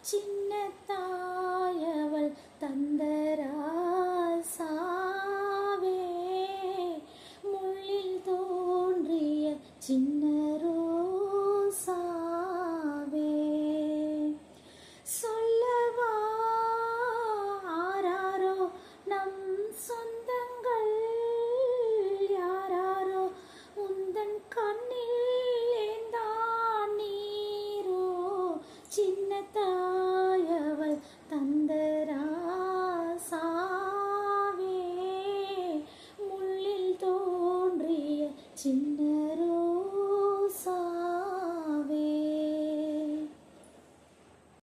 சின்ன தாயவள் தந்தராசாவே முள்ளில் தோன்றிய சின்ன ரோசாவே சொல்லவா ஆராரோ நம் சொந்தங்கள் யாராரோ உந்தன் கண்ணில் ஏந்தான் நீரோ சின்ன தாயவள் தந்த